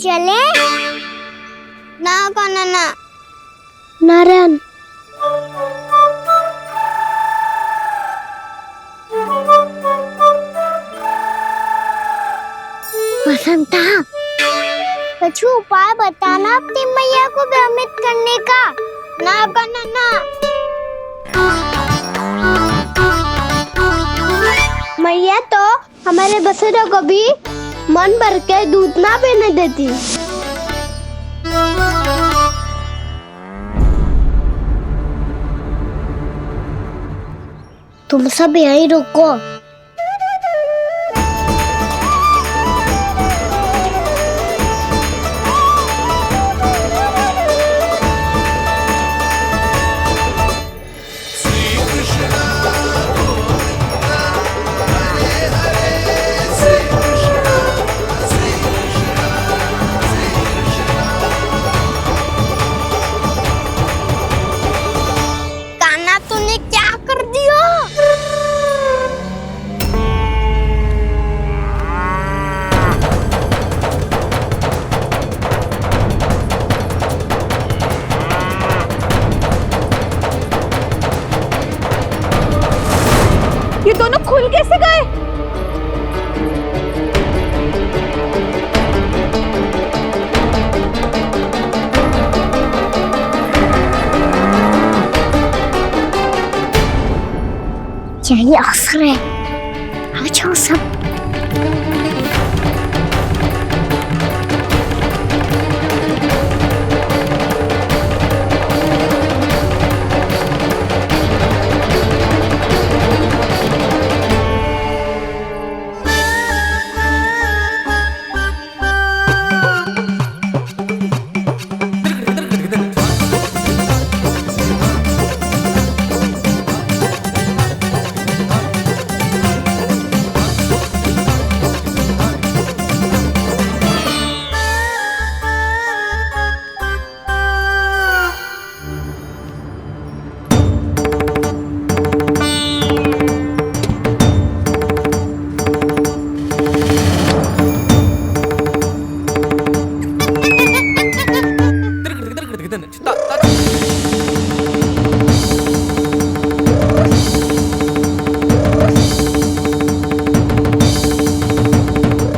चले ना काना ना नारायण बसंता, कुछ उपाय बताना अपनी मैया को भ्रमित करने का। ना काना ना। मैया तो हमारे बसेरा को भी मन भर के दूध ना पीने देती। तुम सब यहीं रुको। कान्हा तूने क्या कर दिया? ये दोनों खुल कैसे गए? यही अवसर है, आ जाओ सब।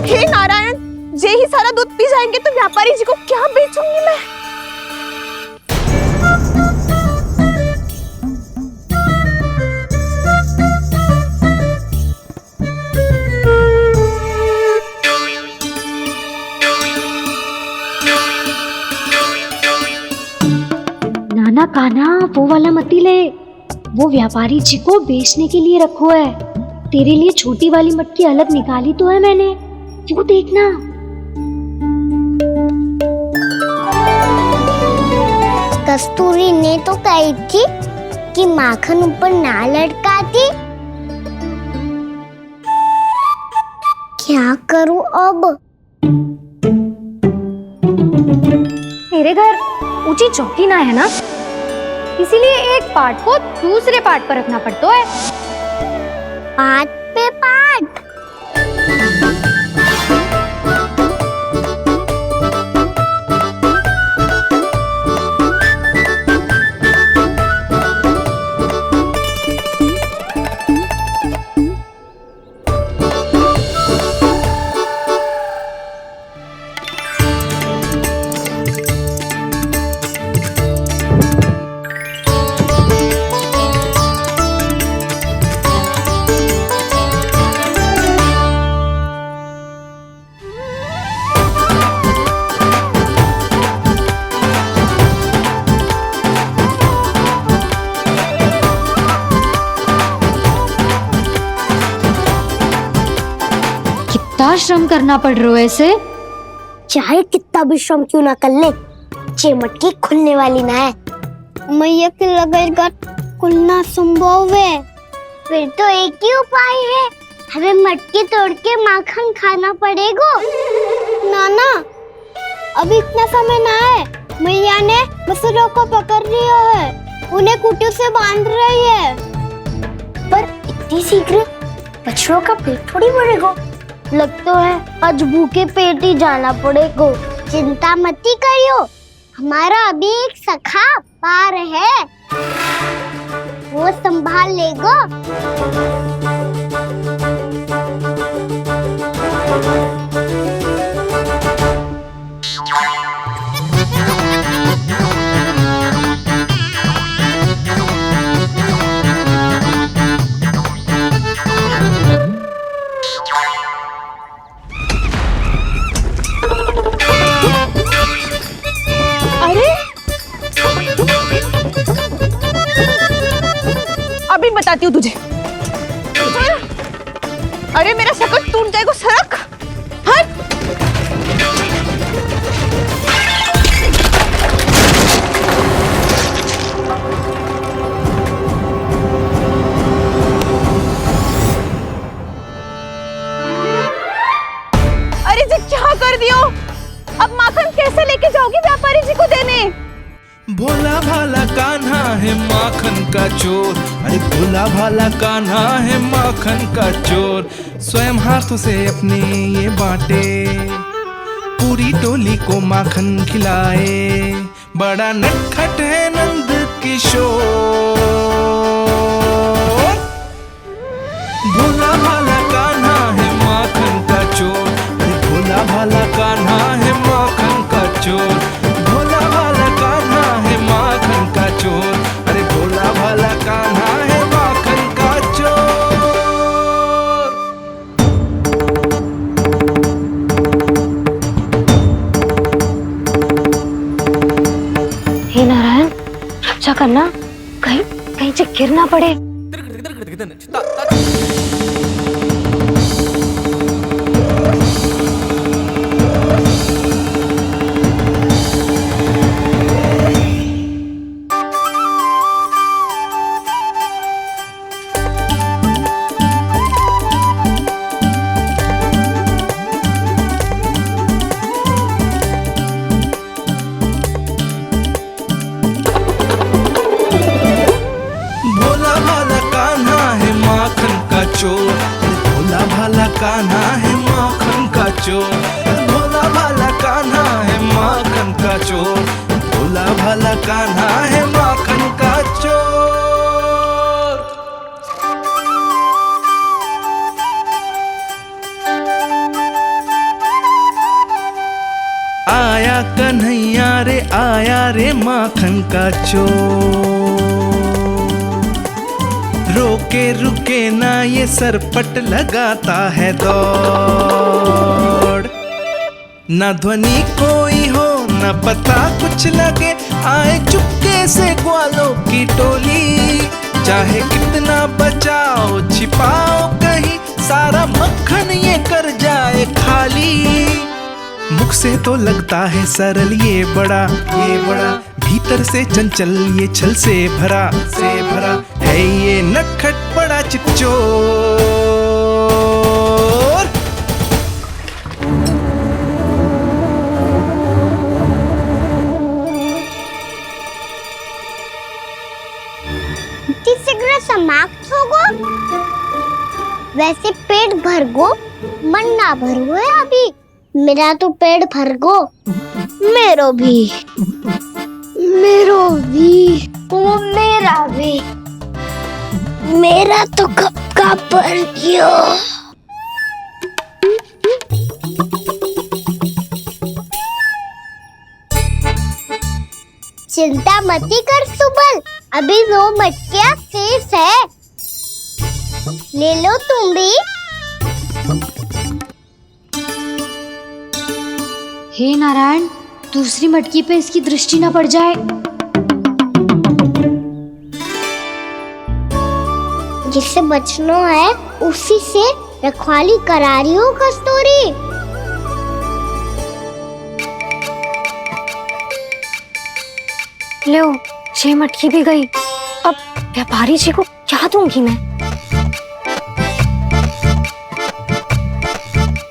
हे नारायण, ये ही सारा दूध पी जाएंगे तो व्यापारी जी को क्या बेचूंगी मैं? नाना कान्हा वो वाला मती ले, वो व्यापारी जी को बेचने के लिए रखो है। तेरे लिए छोटी वाली मटकी अलग निकाली तो है मैंने, वो देखना। कस्तूरी ने तो कही थी कि माखन ऊपर ना लटकाती। क्या करूं अब? मेरे घर ऊंची चौकी ना है ना, इसीलिए एक पार्ट को दूसरे पार्ट पर रखना पड़ता है। पाट पे पाट। कितना श्रम करना पड़ रहा है इसे। चाहे कितना भी श्रम क्यों ना कर ले, ये मटकी खुलने वाली ना है। मैया के लगेगा खुलना संभव है। फिर तो एक ही उपाय है, हमें मटकी तोड़ के माखन खाना पड़ेगा। नाना, अभी इतना समय ना है। मैया ने बछड़ों को पकड़ लिया है, उन्हें खूंटों से बांध रही है। पर इतनी शीघ्र बछड़ों का पेट थोड़ी भरेगा। लगता है आज भूखे पेट ही जाना पड़ेगा। चिंता मत करियो, हमारा अभी एक सखा पार है, वो संभाल लेगा। अभी बताती हूँ तुझे। अरे मेरा शकट टूट जाएगा, सरक हट। अरे जी क्या कर दियो? अब माखन कैसे लेके जाओगी व्यापारी जी को देने? भोला भाला कान्हा है माखन का चोर, अरे भोला भाला कान्हा है माखन का चोर। स्वयं हाथों से अपने ये बांटे, पूरी टोली को माखन खिलाए। बड़ा नटखट है नंद किशोर। भोला भाला कान्हा है माखन का चोर, अरे भोला भाला कान्हा है माखन का चोर। भोला भाला कान्हा है माखन का चोर, अरे भोला भाला कान्हा है माखन का चोर। हे नारायण, रक्षा करना, कहीं कहीं से गिर ना पड़े। भोला भाला कान्हा है माखन का चोर, भोला भाला कान्हा है माखन का चोर। भोला भाला कान्हा है माखन का चोर। आया कन्हैया रे आया रे माखन का चोर। रोके रुके ना ये सरपट लगाता है दौड़। न ध्वनि कोई हो न पता कुछ लगे, आए चुपके से ग्वालों की टोली। चाहे कितना बचाओ छिपाओ कहीं, सारा मक्खन ये कर जाए खाली। मुख से तो लगता है सरल ये बड़ा भीतर से चंचल ये छल से भरा है ये नटखट बड़ा चिच्चोर। शीघ्र समाप्त होगो, वैसे पेट भर गो मन ना भर गो है अभी। मेरा तो पेट भर गो, मेरो भी वो मेरा भी, मेरा तो कब का भर गयो। चिंता मती कर सुबल, अभी 2 मटकियां शेष है, ले लो तुम भी। हे नारायण, दूसरी मटकी पे इसकी दृष्टि न पड़ जाए। जिससे बचना है उसी से रखवाली करा रही हो कस्तूरी। लो, 6 मटकी भी गई। अब व्यापारी जी को क्या दूंगी मैं?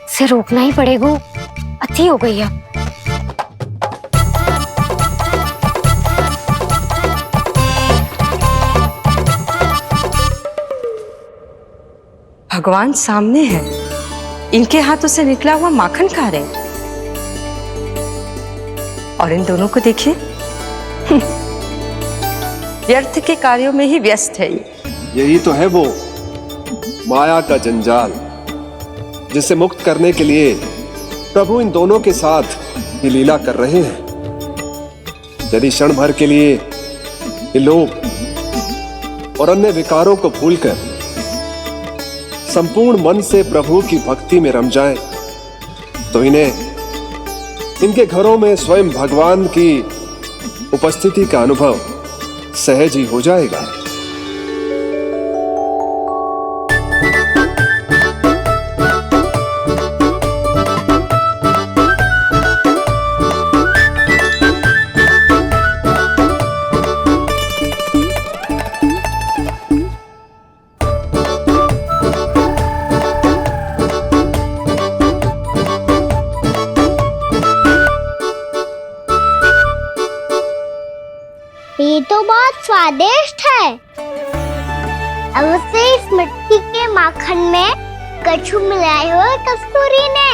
इसे रोकना ही पड़ेगा, अति हो गई है। भगवान सामने है, इनके हाथों से निकला हुआ माखन खा रहे। और इन दोनों को देखिए, व्यर्थ के कार्यों में ही व्यस्त है ये। यही तो है वो माया का जंजाल, जिसे मुक्त करने के लिए प्रभु इन दोनों के साथ ये लीला कर रहे हैं। यदि क्षण भर के लिए ये लोग और अन्य विकारों को भूलकर संपूर्ण मन से प्रभु की भक्ति में रम जाएं, तो इनके घरों में स्वयं भगवान की उपस्थिति का अनुभव सहज ही हो जाएगा। ये तो बहुत स्वादिष्ट है। अवश्य इस मिट्टी के माखन में कछु मिलाए हो कस्तूरी ने।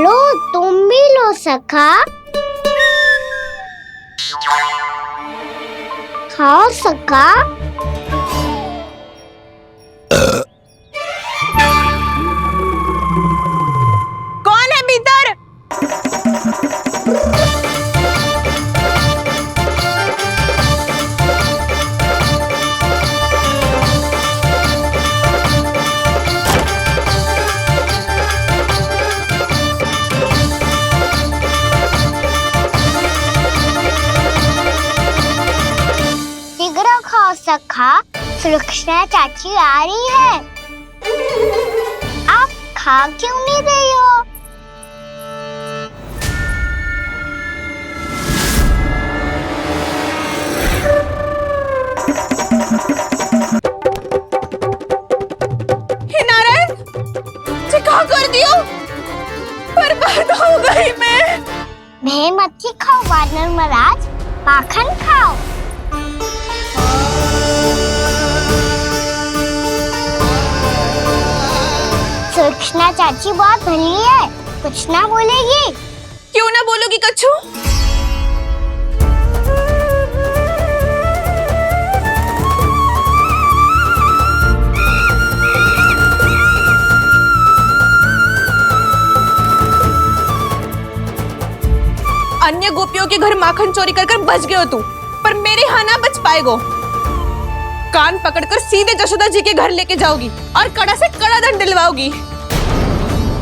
लो तुम भी लो सखा, खाओ सखा। कौन है भीतर? शीघ्र खाओ सखा, सुलक्षणा चाची आ रही है। आप खा क्यों नहीं रही हो? हे नारायण, क्या कर दियो? बर्बाद हो गई मैं। मत ही खाओ वानर महाराज, माखन खाओ। सुलक्षणा चाची बहुत भली है, कुछ ना बोलेगी। क्यों ना बोलोगी कच्छू? अन्य गोपियों के घर माखन चोरी कर बच गए हो तू, पर मेरे यहाँ ना बच पाएगो। कान पकड़कर सीधे जशोदा जी के घर लेके जाओगी और कड़ा से कड़ा दंड दिलवाओगी।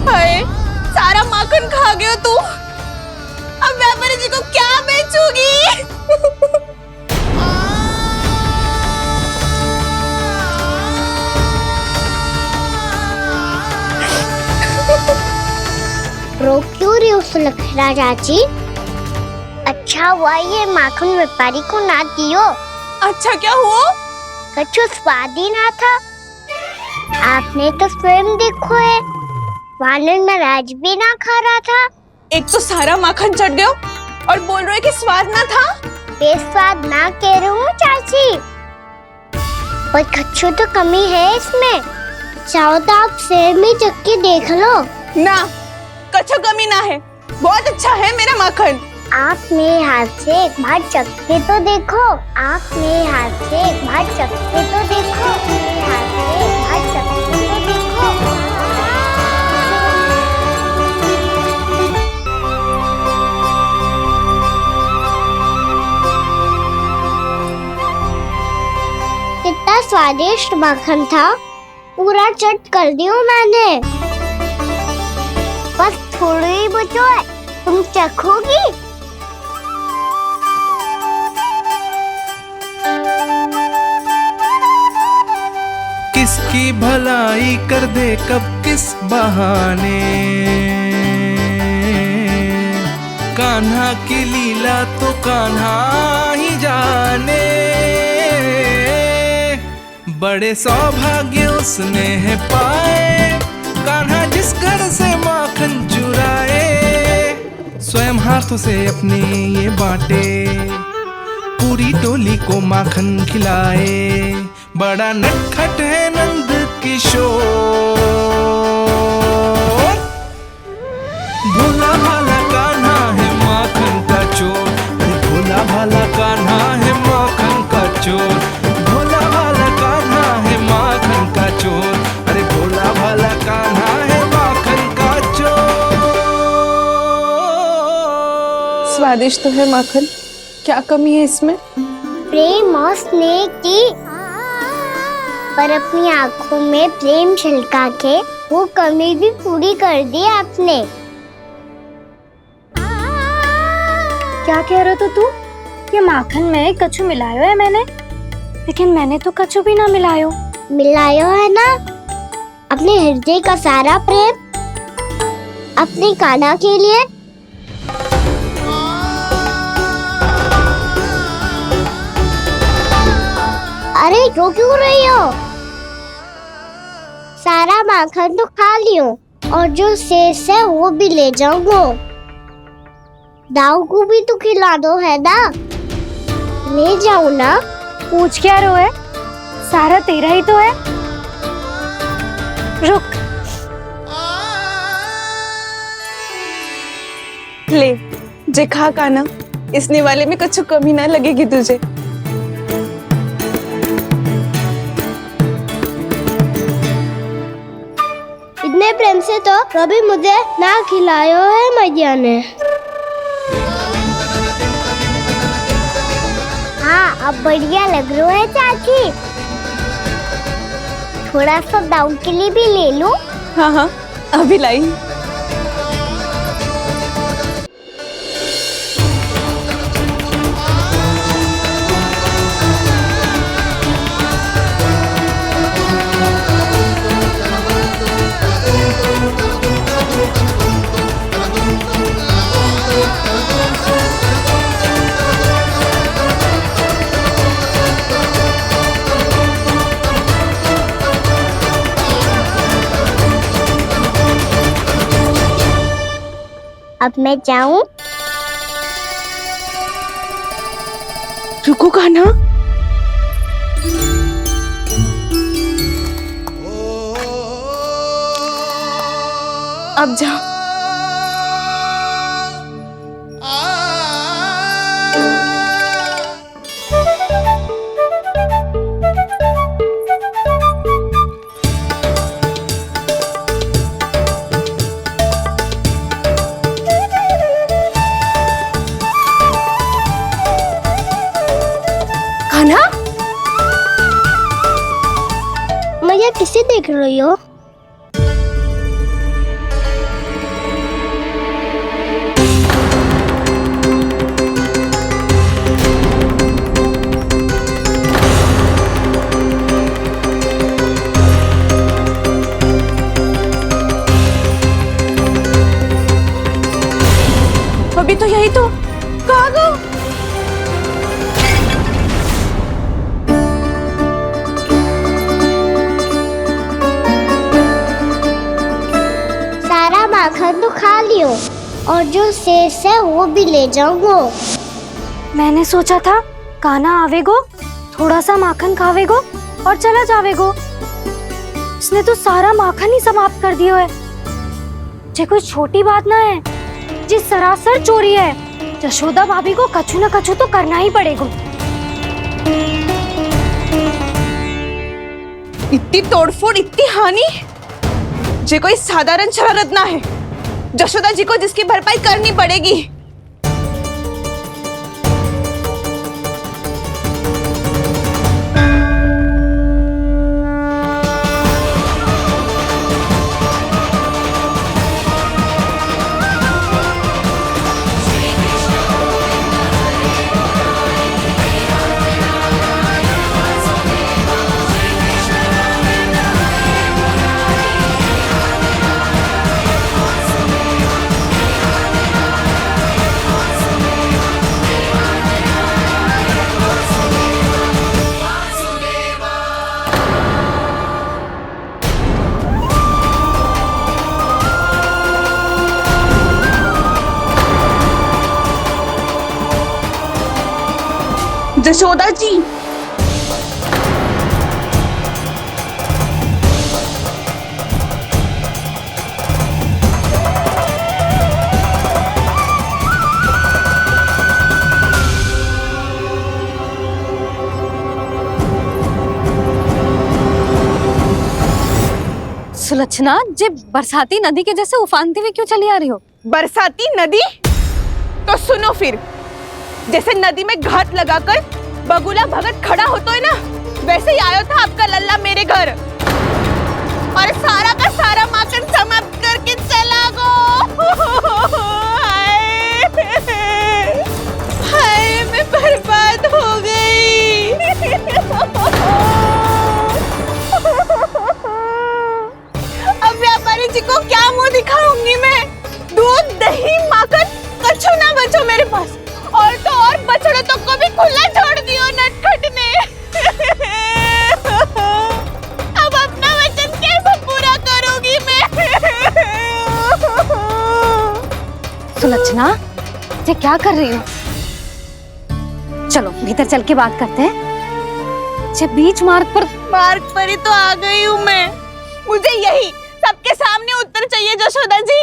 हाय, सारा माखन खा गए हो तू। अब व्यापारी जी को क्या बेचूगी? रो क्यों रही हो सुलक्षणा चाची? अच्छा हुआ ये माखन व्यापारी को ना दियो। अच्छा क्या हुआ? कछु स्वाद ही ना था। आपने तो स्वयं देखो है, वानर महाराज भी ना खा रहा था। एक तो सारा माखन चढ़ गया और बोल रहे कि स्वाद ना था। बेस्वाद ना कह रही हूँ चाची, पर कछु तो कमी है इसमें। चाहो तो आप शेर में चख के देख लो। ना, कछु कमी ना है, बहुत अच्छा है मेरा माखन। आप मेरे हाथ से एक बार चख के तो देखो। आप मेरे हाथ से एक बार चख के तो देखो। मेरे हाथ से एक बार चख के तो देखो। कितना स्वादिष्ट माखन था, पूरा चट कर दिया मैंने। बस थोड़ी ही बचो है, तुम चखोगी? किसकी भलाई कर दे कब किस बहाने, कान्हा की लीला तो कान्हा ही जाने। बड़े सौभाग्य उसने है पाए, कान्हा जिस घर से माखन चुराए। स्वयं हाथों से अपने ये बांटे, पूरी टोली को माखन खिलाए। बड़ा नटखट है नंद किशोर, भोला भाला कान्हा है माखन का चोर। भोला भाला कान्हा है माखन का चोर, भोला भाला कान्हा है माखन का चोर। अरे भोला भाला कान्हा है माखन का चोर। स्वादिष्ट तो है माखन, क्या कमी है इसमें? प्रेम और स्नेह की, पर अपनी आंखों में प्रेम छलका के वो कमी भी पूरी कर दी आपने। क्या कह रहे हो तू? ये माखन में कछु मिलायो है मैंने, लेकिन मैंने तो कछु भी ना मिलायो। मिलायो है ना अपने हृदय का सारा प्रेम अपनी कान्हा के लिए। अरे रो क्यों रही हो? सारा माखन तो खा लियो और जो शेष है वो भी ले जाऊंगा। दाऊ को भी तो खिला दो, है ना? ले जाऊं ना? पूछ क्या रो है, सारा तेरा ही तो है। रुक, ले जे खा कान्हा, इसने वाले में कुछ कमी ना लगेगी तुझे। इतने प्रेम से तो कभी मुझे ना खिलायो है मैया ने। हाँ, अब बढ़िया लग रहा है चाची। थोड़ा सा दाऊ के लिए भी ले लो। हाँ हाँ, अभी लाई। अब मैं जाऊं? रुको कान्हा, अब जा। कान्हा, मैया किसे देख रही हो? अभी तो यही तो। कहाँ गो? सारा माखन तो खा लियो और जो शेष है वो भी ले जाऊंगा। मैंने सोचा था कान्हा आवेगो, थोड़ा सा माखन खावेगो और चला जावेगो। इसने तो सारा माखन ही समाप्त कर दिया है। ये कोई छोटी बात ना है, जी सरासर चोरी है। यशोदा भाभी को कछु न कछु तो करना ही पड़ेगा। इतनी तोड़फोड़, इतनी हानि, जे कोई साधारण शरारत ना है। यशोदा जी को जिसकी भरपाई करनी पड़ेगी। जशोदा जी, सुलक्षणा जी बरसाती नदी के जैसे उफानते हुए क्यों चली आ रही हो? बरसाती नदी? तो सुनो फिर, जैसे नदी में घाट लगाकर बगुला भगत खड़ा होता है ना, वैसे ही आया था आपका लल्ला मेरे घर और सारा का सारा माखन समाप्त करके चला गो। हाय मैं बर्बाद हो गई। अब व्यापारी जी को क्या मुंह दिखाऊंगी मैं? दूध दही माखन कछु ना बचो मेरे पास, और तो और बछड़ों तक को भी खुला छोड़ दियो नटखट ने। अब अपना वचन कैसे पूरा करूंगी मैं? सुलक्षणा ये क्या कर रही हो? चलो भीतर चल के बात करते हैं। ये बीच मार्ग पर ही तो आ गई हूँ मैं। मुझे यही सबके सामने उत्तर चाहिए जशोदा जी।